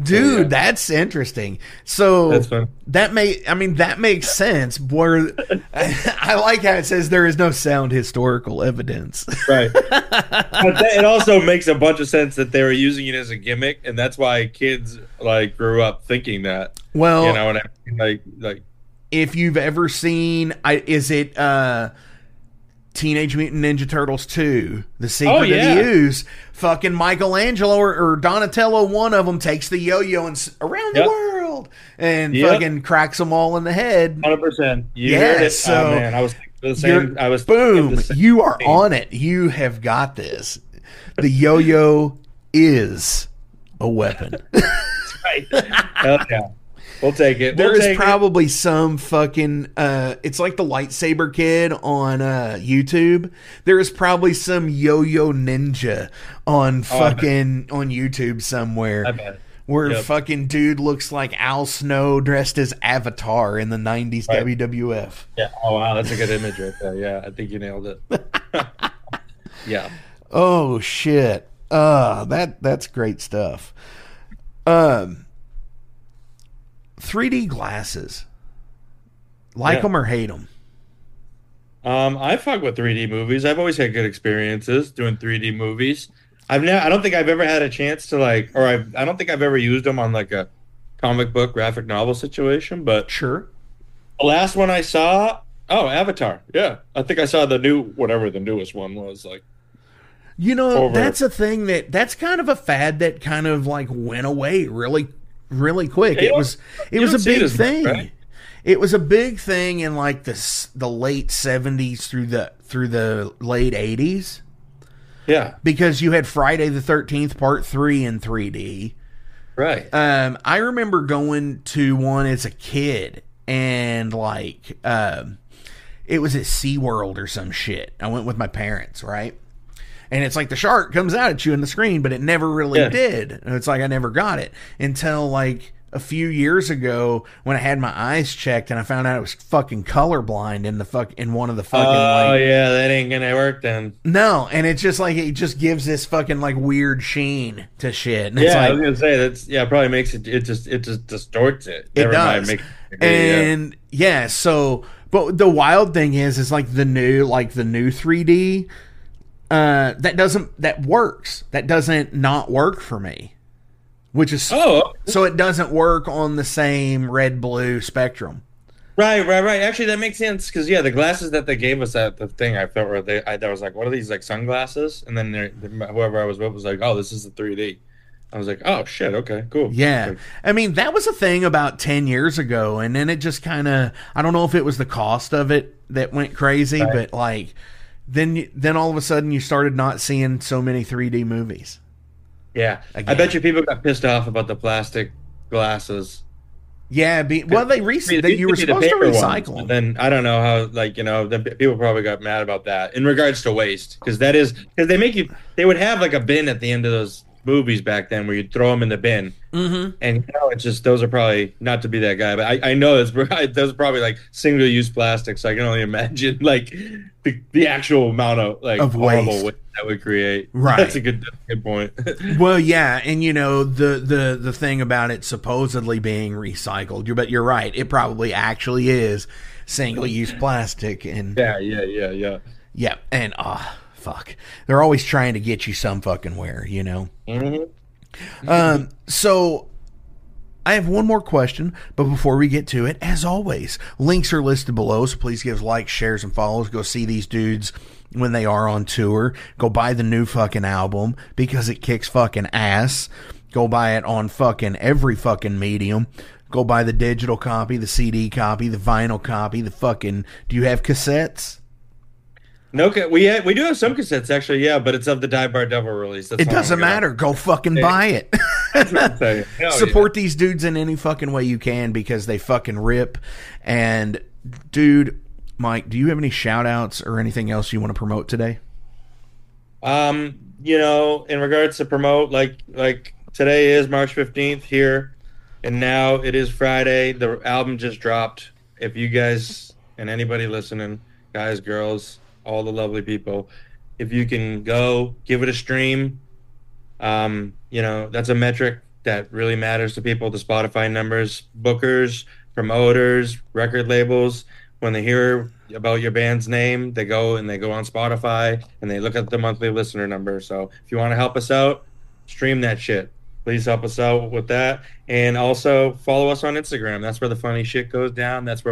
Dude, that's interesting. So that's fun. That makes sense. Where I like how it says there is no sound historical evidence. Right. But it also makes a bunch of sense that they were using it as a gimmick, and that's why kids like grew up thinking that. Well, you know, and like if you've ever seen, is it Teenage Mutant Ninja Turtles 2, The Secret of the Ooze? Fucking Michelangelo or Donatello, one of them, takes the yo-yo and around the world and fucking cracks them all in the head. 100%. You heard it. So oh, man, I was the same. I was boom. You are on it. You have got this. The yo-yo is a weapon. That's right. Hell yeah. We'll take it. There is probably some fucking it's like the Lightsaber Kid on YouTube. There is probably some yo-yo ninja on fucking on YouTube somewhere. I bet. Where fucking dude looks like Al Snow dressed as Avatar in the 90s WWF. Yeah. Oh wow, that's a good image right there. Yeah, I think you nailed it. Yeah. Oh shit. That's great stuff. 3D glasses. Like them or hate them? I fuck with 3D movies. I've always had good experiences doing 3D movies. I don't think I've ever had a chance to I don't think I've ever used them on like a comic book graphic novel situation, but sure. The last one I saw, Avatar. Yeah. I think I saw the newest one was like. You know, that's a thing that's kind of a fad that kind of like went away really quick. It was a big thing. Much, right? It was a big thing in like the late 70s through the late 80s. Yeah. Because you had Friday the 13th Part 3 in 3D. Right. I remember going to one as a kid and like it was at SeaWorld or some shit. I went with my parents, right? And it's like the shark comes out at you in the screen, but it never really did. And it's like I never got it until like a few years ago when I had my eyes checked and I found out I was fucking colorblind in one of the fucking. Oh yeah, that ain't gonna work then. No, and it's just like it just gives this fucking like weird sheen to shit. And yeah, it's like, I was gonna say probably makes it. It just distorts it. It does. And yeah, so but the wild thing is like the new 3D that works. That doesn't not work for me. Which is so it doesn't work on the same red blue spectrum. Right. Actually, that makes sense because the glasses that they gave us at the thing, I thought I was like, what are these, like sunglasses? And then whoever I was with was like, oh, this is the 3D. I was like, oh shit, okay, cool. Yeah, I mean that was a thing about 10 years ago, and then it just kind of, I don't know if it was the cost of it that went crazy, but like then all of a sudden you started not seeing so many 3D movies. Yeah, again. I bet you people got pissed off about the plastic glasses. Yeah, well, you were supposed to recycle them. Then I don't know how, then people probably got mad about that in regards to waste, because they would have like a bin at the end of those movies back then where you'd throw them in the bin, and it's just, those are probably, not to be that guy, but I know those are probably like single-use plastic, so I can only imagine like the actual amount of horrible waste that would create. Right, that's a good point. Well, yeah, and the thing about it supposedly being recycled, but you're right, it probably actually is single-use plastic, and yeah, and fuck, they're always trying to get you some fucking where, So I have one more question, but before we get to it, as always, links are listed below, so please give us likes, shares, and follows. Go see these dudes when they are on tour. Go buy the new fucking album because it kicks fucking ass. Go buy it on fucking every fucking medium. Go buy the digital copy, the CD copy, the vinyl copy, the fucking... Do you have cassettes? No, we do have some cassettes actually, but it's of the Die Bar Devil release. That's it doesn't matter. Go fucking buy it. That's what I'm saying. Support these dudes in any fucking way you can because they fucking rip. And dude, Mike, do you have any shout outs or anything else you want to promote today? In regards to promote, like today is March 15th here, and now it is Friday. The album just dropped. If you guys and anybody listening, guys, girls, all the lovely people, if you can go give it a stream, that's a metric that really matters to people. The Spotify numbers, bookers, promoters, record labels, when they hear about your band's name, they go on Spotify and they look at the monthly listener number. So if you want to help us out, stream that shit. Please help us out with that. And also follow us on Instagram. That's where the funny shit goes down. That's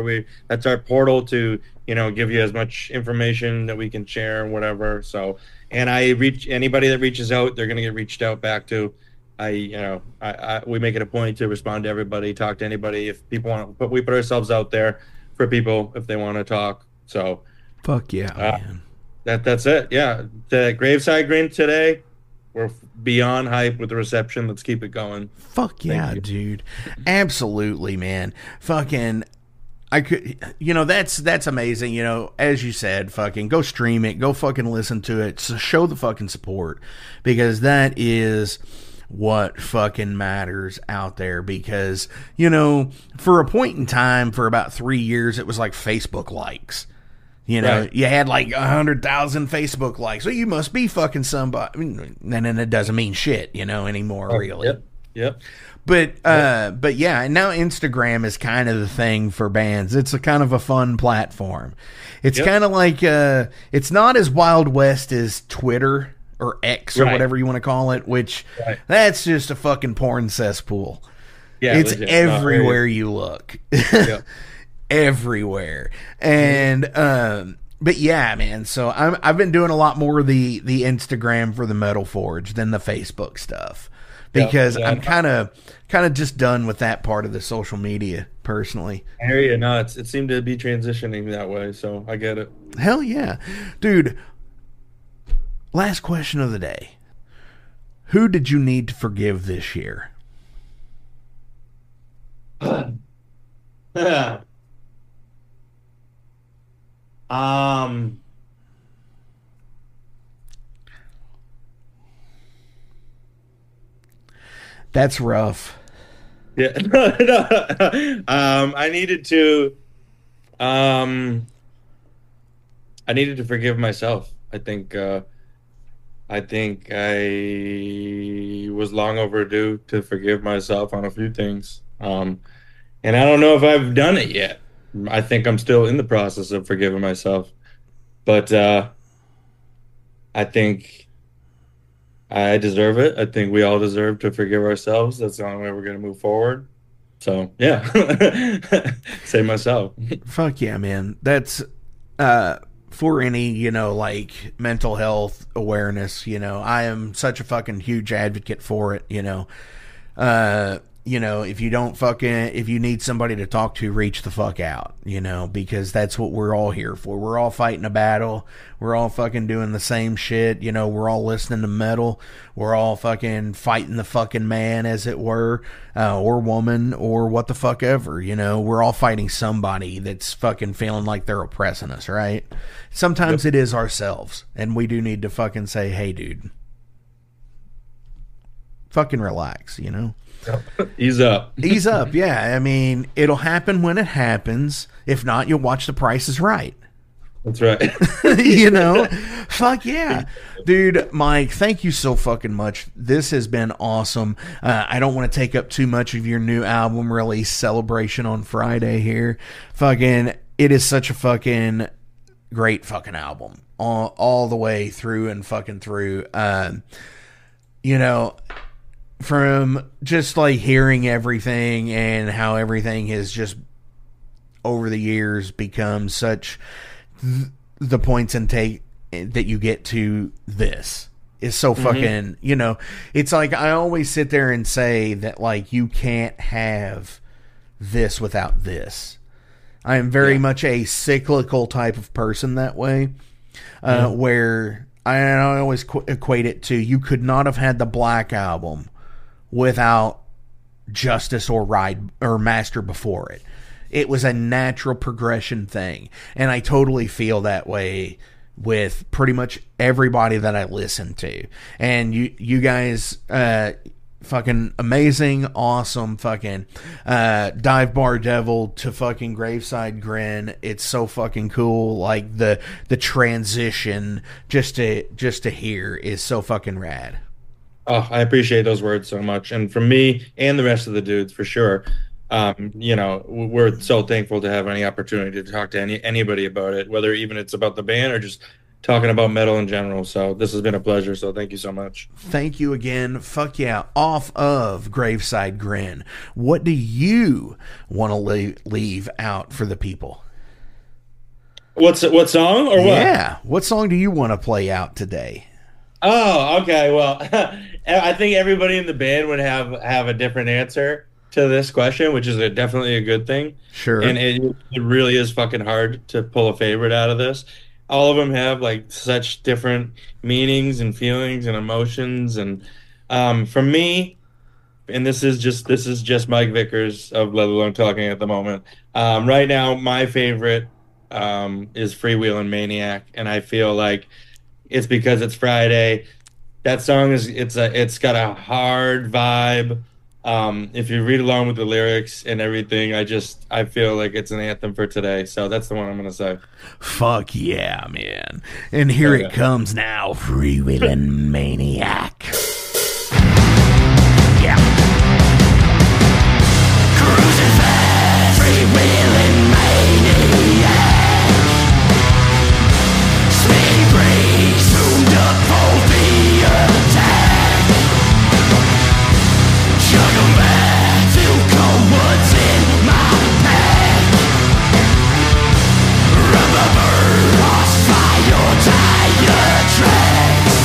our portal to, give you as much information that we can share and whatever. So, and anybody that reaches out, they're going to get reached out back to. We make it a point to respond to everybody, talk to anybody. If people want, but we put ourselves out there for people if they want to talk. So fuck yeah, man. That's it. Yeah. The Graveside Grin today, we're beyond hype with the reception. Let's keep it going. Fuck yeah, dude. Absolutely, man. Fucking, I could, that's amazing. As you said, fucking go stream it, go fucking listen to it. So show the fucking support, because that is what fucking matters out there. Because, for a point in time, for about 3 years, it was like Facebook likes. Right. You had like 100,000 Facebook likes. So you must be fucking somebody. I mean, and then it doesn't mean shit, anymore, really. Yep. But yeah, and now Instagram is kind of the thing for bands. It's a kind of a fun platform. It's kind of like, it's not as Wild West as Twitter or X or whatever you want to call it, which that's just a fucking porn cesspool. Yeah, it's legit. Everywhere you look. Yep. Everywhere. And but yeah, man, so I've been doing a lot more of the Instagram for the Metal Forge than the Facebook stuff, because I'm kind of just done with that part of the social media personally. I hear you. No, it seemed to be transitioning that way, so I get it. Hell yeah, dude. Last question of the day: who did you need to forgive this year? That's rough. Yeah. I needed to forgive myself. I think I was long overdue to forgive myself on a few things. And I don't know if I've done it yet. I think I'm still in the process of forgiving myself. But I think I deserve it. I think we all deserve to forgive ourselves. That's the only way we're going to move forward. So, yeah. Say myself. Fuck yeah, man. That's for any, like mental health awareness, I am such a fucking huge advocate for it, if you need somebody to talk to, reach the fuck out, because that's what we're all here for. We're all fighting a battle. We're all fucking doing the same shit. We're all listening to metal. We're all fucking fighting the fucking man, as it were, or woman, or what the fuck ever, We're all fighting somebody that's fucking feeling like they're oppressing us, right? Sometimes It is ourselves, and we do need to fucking say, hey, dude, fucking relax, Ease up. Ease up, yeah. I mean, it'll happen when it happens. If not, you'll watch The Price is Right. That's right. Fuck yeah. Dude, Mike, thank you so fucking much. This has been awesome. I don't want to take up too much of your new album release celebration on Friday here. Fucking, it is such a fucking great fucking album. All the way through and fucking through. From just like hearing everything and how everything has just over the years become such the points and take that you get to this is so fucking, it's like I always sit there and say that like you can't have this without this. I am very much a cyclical type of person that way, where I always equate it to you could not have had the Black Album without Justice or Ride or Master before it. It was a natural progression thing. And I totally feel that way with pretty much everybody that I listen to. And you guys, fucking amazing, awesome, fucking Dive Bar Devil to fucking Graveside Grin. It's so fucking cool. Like the transition just to hear is so fucking rad. Oh, I appreciate those words so much. And from me and the rest of the dudes, for sure, we're so thankful to have any opportunity to talk to anybody about it, whether even it's about the band or just talking about metal in general. So this has been a pleasure. So thank you so much. Thank you again. Fuck yeah. Off of Graveside Grin, what do you want to leave out for the people? What song or what? Yeah. What song do you want to play out today? Oh, okay. Well, I think everybody in the band would have a different answer to this question, which is definitely a good thing. Sure. And it really is fucking hard to pull a favorite out of this. All of them have like such different meanings and feelings and emotions. And for me, and this is just Mike Vickers of Let Alone Talking at the moment. Right now, my favorite is Freewheelin' Maniac, and I feel like it's because it's Friday. That song it's got a hard vibe. If you read along with the lyrics and everything, I feel like it's an anthem for today. So that's the one I'm gonna say. Fuck yeah, man! And here it comes now, Freewheelin' Maniac. Yeah. Cruising fast, freewheeling maniac. Speed breeze, zoomed up for the attack. Chug 'em back till cold what's in my pack. Rubber bird, crossfire, tire tracks.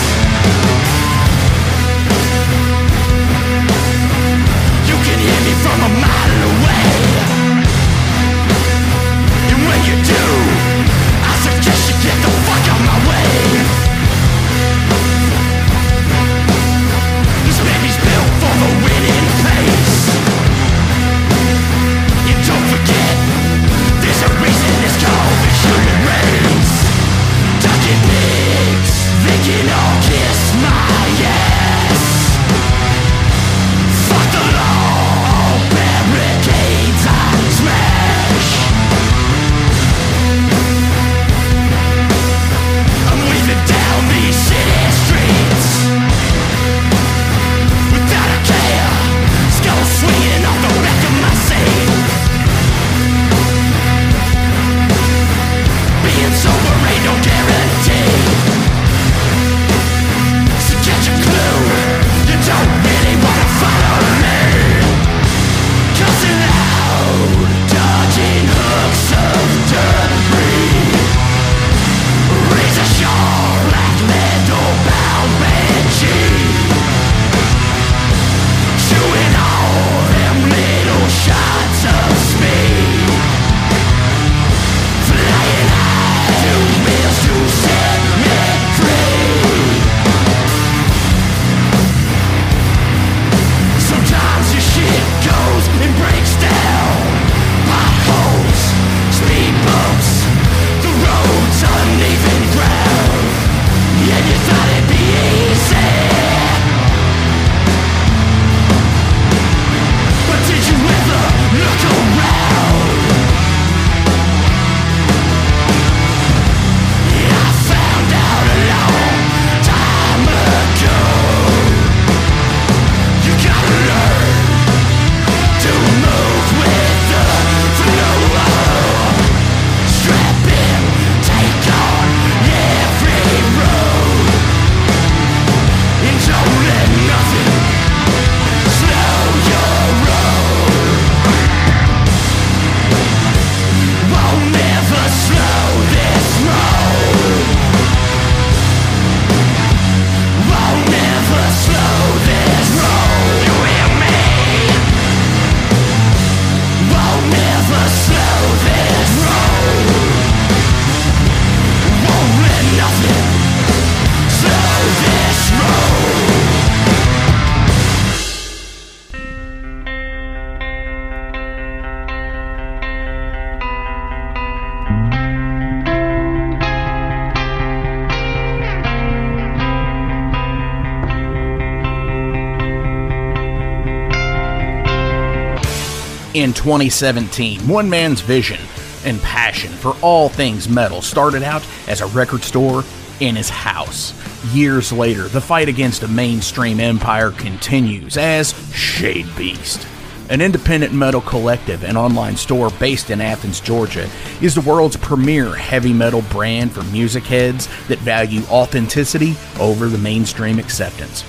In 2017, one man's vision and passion for all things metal started out as a record store in his house. Years later, the fight against a mainstream empire continues as Shadebeast. An independent metal collective and online store based in Athens, Georgia, is the world's premier heavy metal brand for music heads that value authenticity over the mainstream acceptance.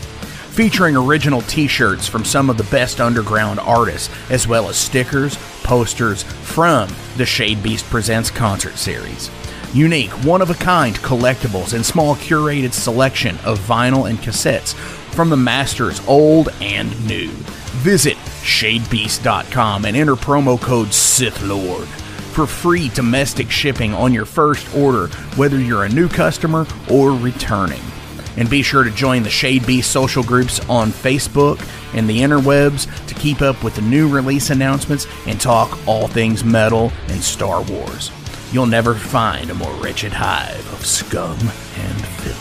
Featuring original t-shirts from some of the best underground artists, as well as stickers, posters from the Shadebeast Presents concert series. Unique, one-of-a-kind collectibles and small curated selection of vinyl and cassettes from the masters old and new. Visit shadebeast.com and enter promo code SithLord for free domestic shipping on your first order, whether you're a new customer or returning. And be sure to join the Shadebeast social groups on Facebook and the interwebs to keep up with the new release announcements and talk all things metal and Star Wars. You'll never find a more wretched hive of scum and filth.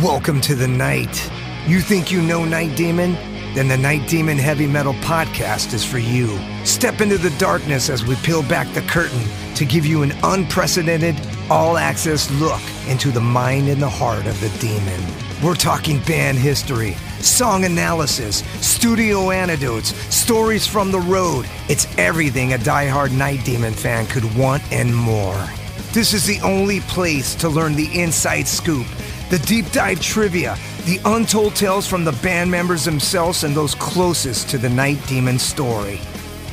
Welcome to the night. You think you know Night Demon? Then the Night Demon Heavy Metal Podcast is for you. Step into the darkness as we peel back the curtain to give you an unprecedented, all-access look into the mind and the heart of the demon. We're talking band history, song analysis, studio anecdotes, stories from the road. It's everything a diehard Night Demon fan could want and more. This is the only place to learn the inside scoop, the deep dive trivia, the untold tales from the band members themselves and those closest to the Night Demon story.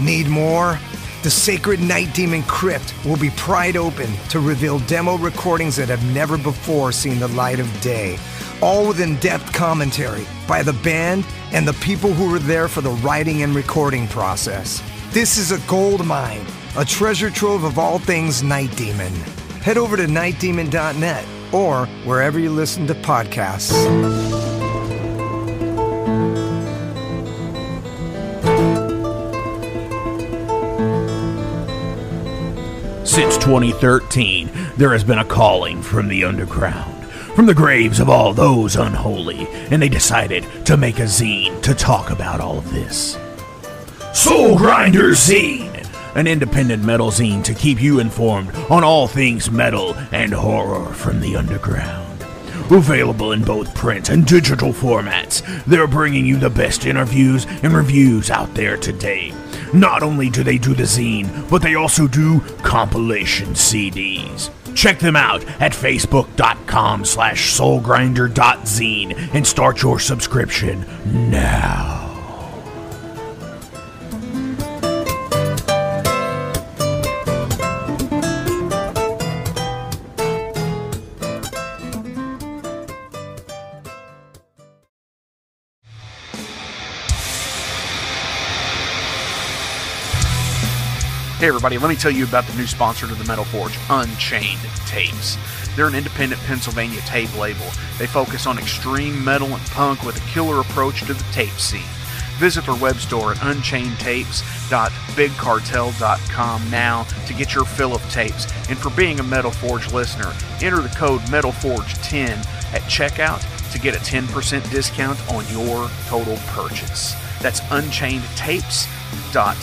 Need more? The sacred Night Demon Crypt will be pried open to reveal demo recordings that have never before seen the light of day, all with in-depth commentary by the band and the people who were there for the writing and recording process. This is a gold mine, a treasure trove of all things Night Demon. Head over to nightdemon.net or wherever you listen to podcasts. Since 2013, there has been a calling from the underground, from the graves of all those unholy, and they decided to make a zine to talk about all of this. Soulgrinder Zine! An independent metal zine to keep you informed on all things metal and horror from the underground. Available in both print and digital formats, they're bringing you the best interviews and reviews out there today. Not only do they do the zine, but they also do compilation CDs. Check them out at facebook.com/soulgrinder.zine and start your subscription now. Hey everybody, let me tell you about the new sponsor to the Metal Forge, Unchained Tapes. They're an independent Pennsylvania tape label. They focus on extreme metal and punk with a killer approach to the tape scene. Visit their web store at unchainedtapes.bigcartel.com now to get your fill of tapes. And for being a Metal Forge listener, enter the code METALFORGE10 at checkout to get a 10% discount on your total purchase. That's unchainedtapes.bigcartel.com.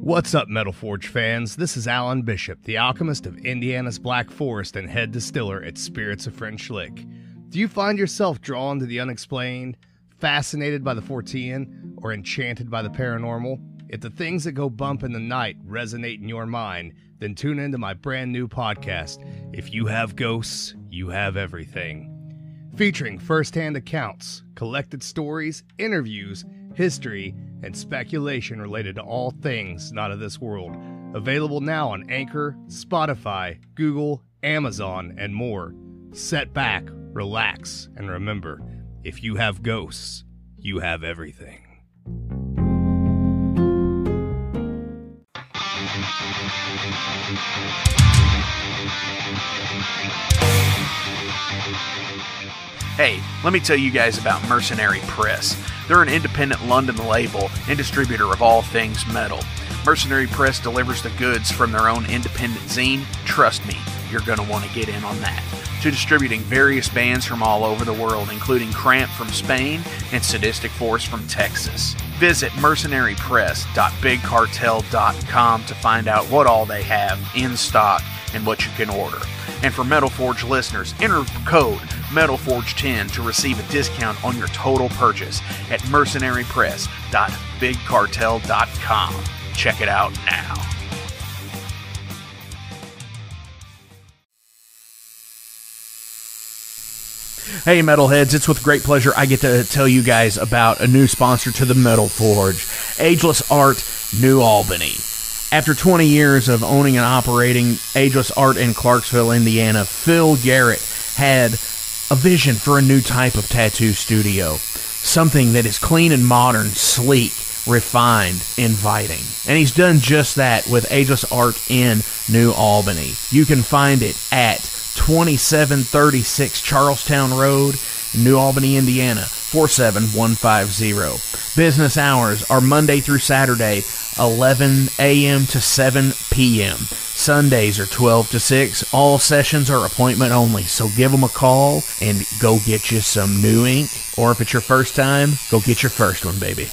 What's up, Metal Forge fans? This is Alan Bishop, the alchemist of Indiana's Black Forest and head distiller at Spirits of French Lick. Do you find yourself drawn to the unexplained, fascinated by the Fortean, or enchanted by the paranormal? If the things that go bump in the night resonate in your mind, then tune into my brand new podcast, If You Have Ghosts, You Have Everything. Featuring first-hand accounts, collected stories, interviews, history, and speculation related to all things not of this world. Available now on Anchor, Spotify, Google, Amazon, and more. Set back, relax, and remember, if you have ghosts, you have everything. Hey, let me tell you guys about Mercenary Press. They're an independent London label and distributor of all things metal. Mercenary Press delivers the goods from their own independent zine. Trust me, you're going to want to get in on that. To distributing various bands from all over the world, including Cramp from Spain and Sadistic Force from Texas. Visit mercenarypress.bigcartel.com to find out what all they have in stock and what you can order. And for Metal Forge listeners, enter code MetalForge10 to receive a discount on your total purchase at mercenarypress.bigcartel.com. Check it out now. Hey Metalheads, it's with great pleasure I get to tell you guys about a new sponsor to the Metal Forge, Ageless Art, New Albany. After 20 years of owning and operating Ageless Art in Clarksville, Indiana, Phil Garrett had a vision for a new type of tattoo studio. Something that is clean and modern, sleek, refined, inviting. And he's done just that with Ageless Art in New Albany. You can find it at 2736 Charlestown Road, New Albany, Indiana, 47150. Business hours are Monday through Saturday, 11 a.m. to 7 p.m. Sundays are 12 to 6. All sessions are appointment only, so give them a call and go get you some new ink. Or if it's your first time, go get your first one, baby.